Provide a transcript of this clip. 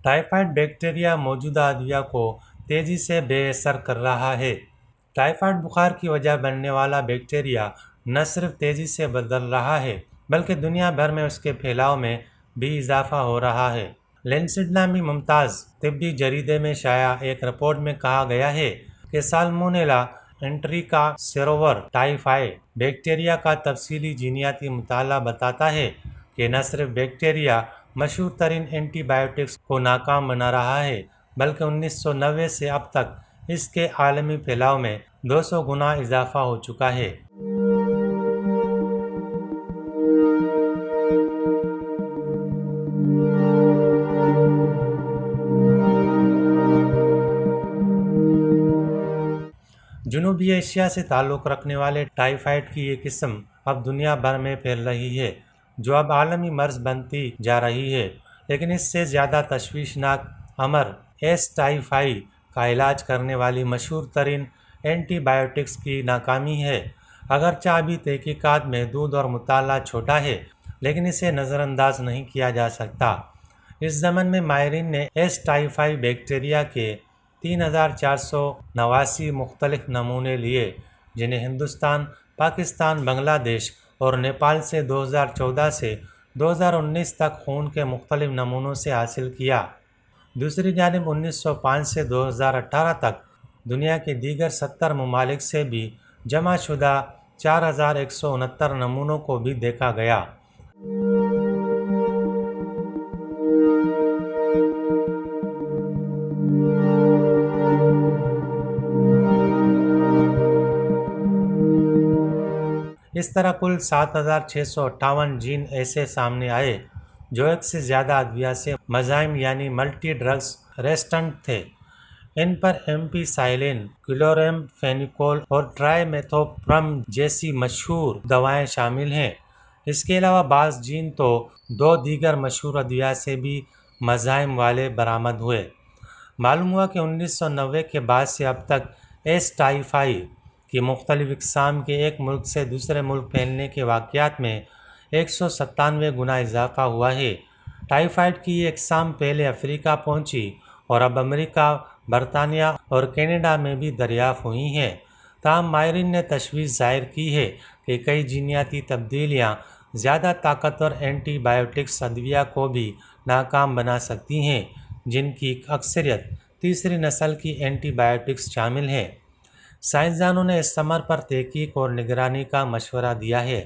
Typhoid bacteria मौजूदा अदविया को तेजी से बेअसर कर रहा है। टाइफाइड बुखार की वजह बनने वाला बैक्टीरिया न सिर्फ तेजी से बदल रहा है बल्कि दुनिया भर में उसके फैलाव में भी इजाफा हो रहा है। लेंसेट नामी मुमताज़ तिब्बी जरीदे में शाया एक रिपोर्ट में कहा गया है कि साल्मोनेला एंटेरिका सेरोवर टाइफाई बैक्टीरिया का तफसीली जीनियाती मुताला बताता है कि न सिर्फ बैक्टीरिया मशहूर तरीन एंटीबायोटिक्स को नाकाम बना रहा है बल्कि 1990 से अब तक इसके आलमी फैलाव में 200 गुना इजाफा हो चुका है। जनूबी एशिया से ताल्लुक़ रखने वाले टाइफाइड की ये किस्म अब दुनिया भर में फैल रही है, जो अब आलमी मर्ज बनती जा रही है। लेकिन इससे ज़्यादा तशवीशनाक अमर एस टाइफाई का इलाज करने वाली मशहूर तरीन एंटीबायोटिक्स की नाकामी है। अगरचे अभी तहकीकात महदूद और मुताला छोटा है, लेकिन इसे नज़रअंदाज नहीं किया जा सकता। इस ज़मन में माहिरीन ने एस टाइफाई बैक्टीरिया के 3489 मुख्तलिफ नमूने लिए, जिन्हें हिंदुस्तान, पाकिस्तान, बांग्लादेश और नेपाल से 2014 से 2019 तक खून के मुख्तलिफ नमूनों से हासिल किया। दूसरी जानिब 1905 से 2018 तक दुनिया के दीगर 70 ममालिक से भी जमा शुदा 4169 नमूनों को भी देखा गया। इस तरह कुल 7658 जीन ऐसे सामने आए जो एक से ज़्यादा अदविया से मज़ाइम यानी मल्टी ड्रग्स रेजिस्टेंट थे। इन पर एम्पीसाइलिन, क्लोरामफेनिकोल और ट्राइमेथोप्रम जैसी मशहूर दवाएं शामिल हैं। इसके अलावा बाज़ जीन तो 2 दीगर मशहूर अदविया से भी मज़ाइम वाले बरामद हुए। मालूम हुआ कि 1990 के बाद से अब तक एस टाइफाई की मुख्तलिफ इक़साम के एक मुल्क से दूसरे मुल्क फैलने के वाक़यात में 197 गुना इजाफा हुआ है। टाइफाइड की ये इक़साम पहले अफ्रीका पहुंची और अब अमेरिका, बरतानिया और कनाडा में भी दरियाफ़ हुई हैं। ताहम माहिरीन ने तशवीश ज़ाहिर की है कि कई जीनियाती तब्दीलियाँ ज़्यादा ताकतवर एंटीबायोटिक्स अदविया को भी नाकाम बना सकती हैं, जिनकी अक्सरियत तीसरी नस्ल की एंटीबायोटिक्स शामिल हैं। साइंसदानों ने इस अमर पर तहकीक और निगरानी का मशवरा दिया है।